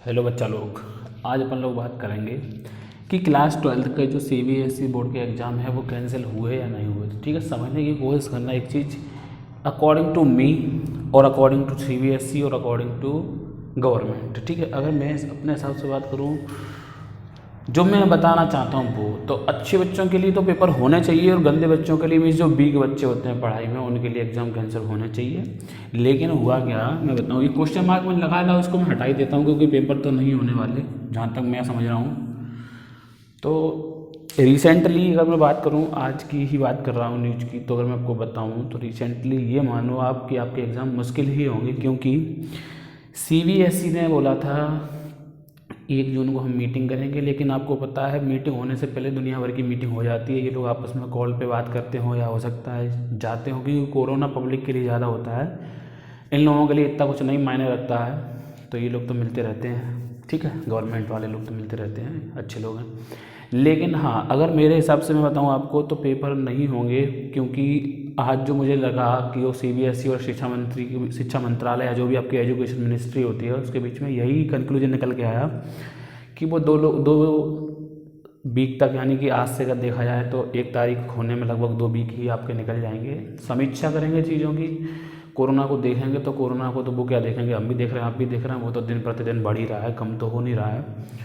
Hello बच्चा लोग, आज अपन लोग बात करेंगे कि क्लास 12th के जो सीबीएसई बोर्ड के एग्ज़ाम है वो कैंसिल हुए या नहीं हुए। ठीक है, समझने की कोशिश करना एक चीज़ अकॉर्डिंग टू मी और अकॉर्डिंग टू सीबीएसई और अकॉर्डिंग टू गवर्नमेंट। ठीक है, अगर मैं अपने हिसाब से बात करूँ, जो मैं बताना चाहता हूँ वो तो अच्छे बच्चों के लिए तो पेपर होने चाहिए और गंदे बच्चों के लिए भी, जो वीक बच्चे होते हैं पढ़ाई में, उनके लिए एग्ज़ाम कैंसिल होने चाहिए। लेकिन हुआ क्या मैं बताऊँ, ये क्वेश्चन मार्क मैंने लगाया था उसको मैं हटा ही देता हूँ क्योंकि पेपर तो नहीं होने वाले जहाँ तक मैं समझ रहा हूँ। तो रिसेंटली अगर मैं बात करूँ, आज की ही बात कर रहा हूँ न्यूज़ की, तो अगर मैं आपको बताऊँ तो रिसेंटली ये मानो आप कि आपके एग्ज़ाम मुश्किल ही होंगे, क्योंकि सीबीएसई ने बोला था 1 जून को हम मीटिंग करेंगे। लेकिन आपको पता है मीटिंग होने से पहले दुनिया भर की मीटिंग हो जाती है, ये लोग आपस में कॉल पे बात करते हो या हो सकता है जाते हो, क्योंकि कोरोना पब्लिक के लिए ज़्यादा होता है, इन लोगों के लिए इतना कुछ नहीं मायने रखता है। तो ये लोग तो मिलते रहते हैं, ठीक है, गवर्नमेंट वाले लोग तो मिलते रहते हैं, अच्छे लोग हैं। लेकिन हाँ, अगर मेरे हिसाब से मैं बताऊँ आपको तो पेपर नहीं होंगे, क्योंकि आज जो मुझे लगा कि वो सीबीएसई और शिक्षा मंत्रालय या जो भी आपकी एजुकेशन मिनिस्ट्री होती है उसके बीच में यही कंक्लूजन निकल के आया कि वो दो वीक तक, यानी कि आज से अगर देखा जाए तो 1 तारीख होने में लगभग 2 वीक ही आपके निकल जाएंगे। समीक्षा करेंगे चीज़ों की, कोरोना को देखेंगे तो कोरोना को तो वो क्या देखेंगे, हम भी देख रहे हैं, आप भी देख रहे हैं, वो तो दिन प्रतिदिन बढ़ ही रहा है, कम तो हो नहीं रहा है।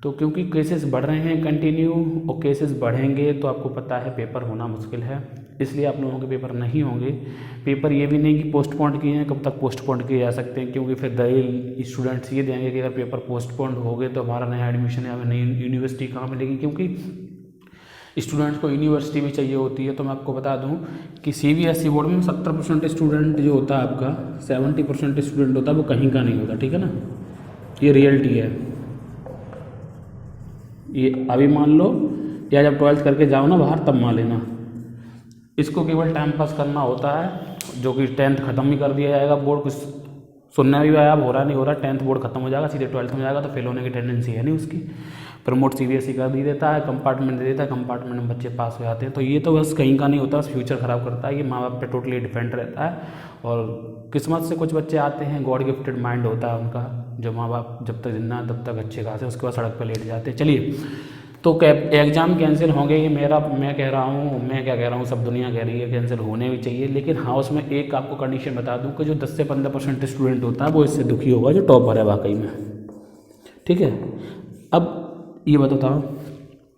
तो क्योंकि केसेस बढ़ रहे हैं कंटिन्यू और केसेस बढ़ेंगे तो आपको पता है पेपर होना मुश्किल है, इसलिए आप लोगों के पेपर नहीं होंगे। पेपर ये भी नहीं कि पोस्टपोन्ड किए हैं, कब तक पोस्टपोन्ड किए जा सकते हैं, क्योंकि फिर दलील स्टूडेंट्स ये देंगे कि अगर पेपर पोस्टपोन्ड हो गए तो हमारा नया एडमिशन या नई यूनिवर्सिटी कहाँ मिलेगी, क्योंकि स्टूडेंट्स को यूनिवर्सिटी भी चाहिए होती है। तो मैं आपको बता दूं कि सीबीएसई बोर्ड में 70% स्टूडेंट जो होता है आपका, 70% स्टूडेंट होता है वो कहीं का नहीं होता, ठीक है ना, ये रियलिटी है। ये अभी मान लो या जब 12th करके जाओ ना बाहर तब मान लेना, इसको केवल टाइम पास करना होता है, जो कि 10th ख़त्म ही कर दिया जाएगा। बोर्ड कुछ सुनने भी आया, अब हो रहा नहीं हो रहा, 10th बोर्ड खत्म हो जाएगा, सीधे 12th में जाएगा, तो फेल होने की टेंडेंसी है नहीं उसकी। प्रमोट सीबीएसई कर दी देता है, कंपार्टमेंट दे देता है, कंपार्टमेंट में बच्चे पास हो जाते हैं। तो ये तो बस कहीं का नहीं होता, बस फ्यूचर ख़राब करता है, ये माँ बाप पे टोटली डिपेंड रहता है। और किस्मत से कुछ बच्चे आते हैं, गॉड गिफ्टेड माइंड होता है उनका, जो माँ बाप जब तक जिंदा तब तक अच्छे खासे, उसके बाद सड़क पर लेट जाते हैं। चलिए, तो एग्ज़ाम कैंसिल होंगे, ये मैं कह रहा हूँ, मैं क्या कह रहा हूँ, सब दुनिया कह रही है कैंसिल होने भी चाहिए। लेकिन हाँ, उसमें एक आपको कंडीशन बता दूँ कि जो 10 से 15% स्टूडेंट होता है वो इससे दुखी होगा, जो टॉपर है वाकई में, ठीक है। अब ये बताओ,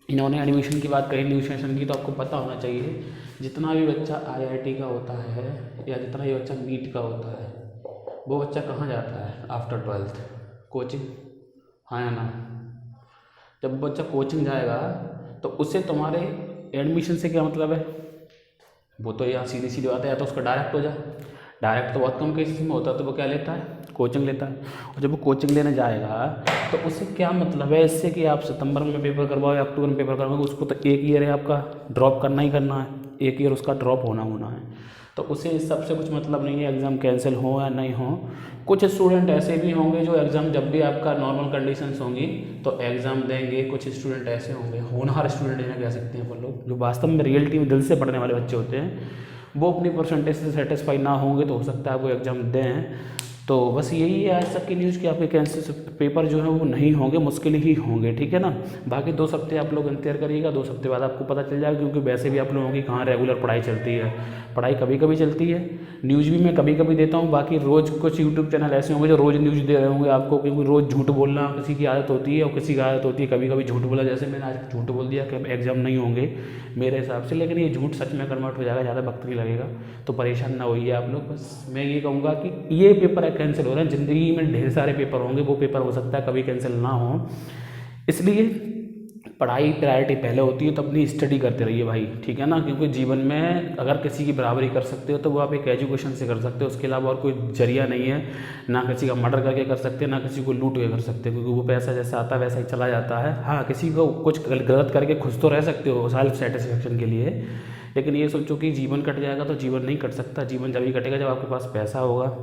इन्होंने एडमिशन की बात करी, न्यू सेशन की, तो आपको पता होना चाहिए जितना भी बच्चा आईआईटी का होता है या जितना भी बच्चा नीट का होता है, वो बच्चा कहाँ जाता है आफ्टर 12th? कोचिंग, हाँ या ना? जब बच्चा कोचिंग जाएगा तो उससे तुम्हारे एडमिशन से क्या मतलब है? वो तो यहाँ सीधी सीधी बात है, या तो उसका डायरेक्ट हो जाए, डायरेक्ट तो बहुत कम केसेस में होता है, तो वो क्या लेता है, कोचिंग लेता है। और जब वो कोचिंग लेने जाएगा तो उससे क्या मतलब है इससे कि आप सितंबर में पेपर करवाओ या अक्टूबर में पेपर करवाओ, उसको तो 1 ईयर है आपका ड्रॉप करना ही करना है, 1 ईयर उसका ड्रॉप होना है। तो उसे इस सबसे कुछ मतलब नहीं है एग्ज़ाम कैंसिल हो या नहीं हो। कुछ स्टूडेंट ऐसे भी होंगे जो एग्ज़ाम, जब भी आपका नॉर्मल कंडीशंस होंगी तो एग्ज़ाम देंगे। कुछ स्टूडेंट ऐसे होंगे, होनहार स्टूडेंट इन्हें कह सकते हैं अपन लोग, जो वास्तव में रियलिटी में दिल से पढ़ने वाले बच्चे होते हैं, वो अपनी परसेंटेज से सेटिस्फाई ना होंगे तो हो सकता है वो एग्ज़ाम दें। तो बस यही है आज तक की न्यूज़ कि आपके कैंसिल पेपर जो है वो नहीं होंगे, मुश्किल ही होंगे, ठीक है ना। बाकी 2 हफ्ते आप लोग इंतजार करिएगा, 2 हफ्ते बाद आपको पता चल जाएगा, क्योंकि वैसे भी आप लोगों की कहाँ रेगुलर पढ़ाई चलती है। पढ़ाई कभी कभी चलती है, न्यूज़ भी मैं कभी कभी देता हूँ, बाकी रोज़ कुछ यूट्यूब चैनल ऐसे होंगे जो रोज़ न्यूज़ दे रहे होंगे आपको, क्योंकि रोज़ झूठ बोलना किसी की आदत होती है और किसी की आदत होती है कभी कभी झूठ बोला। जैसे मैंने आज झूठ बोल दिया कि एग्ज़ाम नहीं होंगे मेरे हिसाब से, लेकिन ये झूठ सच में कन्वर्ट हो जाएगा, ज़्यादा वक्त नहीं लगेगा, तो परेशान ना होइए आप लोग। बस मैं ये कहूँगा कि ये पेपर कैंसिल हो रहे हैं, ज़िंदगी में ढेर सारे पेपर होंगे, वो पेपर हो सकता है कभी कैंसिल ना हो, इसलिए पढ़ाई प्रायोरिटी पहले होती है, तो अपनी स्टडी करते रहिए भाई, ठीक है ना। क्योंकि जीवन में अगर किसी की बराबरी कर सकते हो तो वो आप एक एजुकेशन से कर सकते हो, उसके अलावा और कोई जरिया नहीं है। ना किसी का मर्डर करके कर सकते हैं, ना किसी को लूट के कर सकते हो, क्योंकि वो पैसा जैसा आता है वैसा ही चला जाता है। हाँ, किसी को कुछ गलत करके खुश तो रह सकते हो सेल्फ सेटिस्फेक्शन के लिए, लेकिन ये सोचो कि जीवन कट जाएगा तो जीवन नहीं कट सकता। जीवन जब ही कटेगा जब आपके पास पैसा होगा,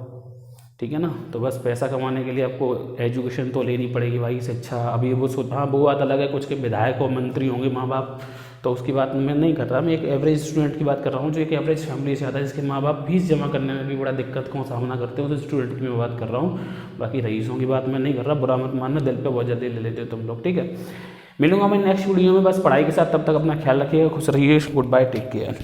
ठीक है ना। तो बस पैसा कमाने के लिए आपको एजुकेशन तो लेनी पड़ेगी भाई, शिक्षा। अभी वो हाँ, वो बात अलग है, कुछ के विधायक और मंत्री होंगे माँ बाप, तो उसकी बात मैं नहीं कर रहा, मैं एक एवरेज स्टूडेंट की बात कर रहा हूँ, जो एक एवरेज फैमिली से आता है, जिसके माँ बाप फीस जमा करने में भी बड़ा दिक्कत का सामना करते हैं, उस स्टूडेंट की मैं बात कर रहा हूँ। बाकी रईसों की बात मैं नहीं कर रहा, बुरा मत मानना, दिल पे बहुत जल्दी ले लेते हो तुम लोग, ठीक है। मिलूंगा मैं नेक्स्ट वीडियो में बस पढ़ाई के साथ, तब तक अपना ख्याल रखिएगा, खुश रहिए, गुड बाय, टेक केयर।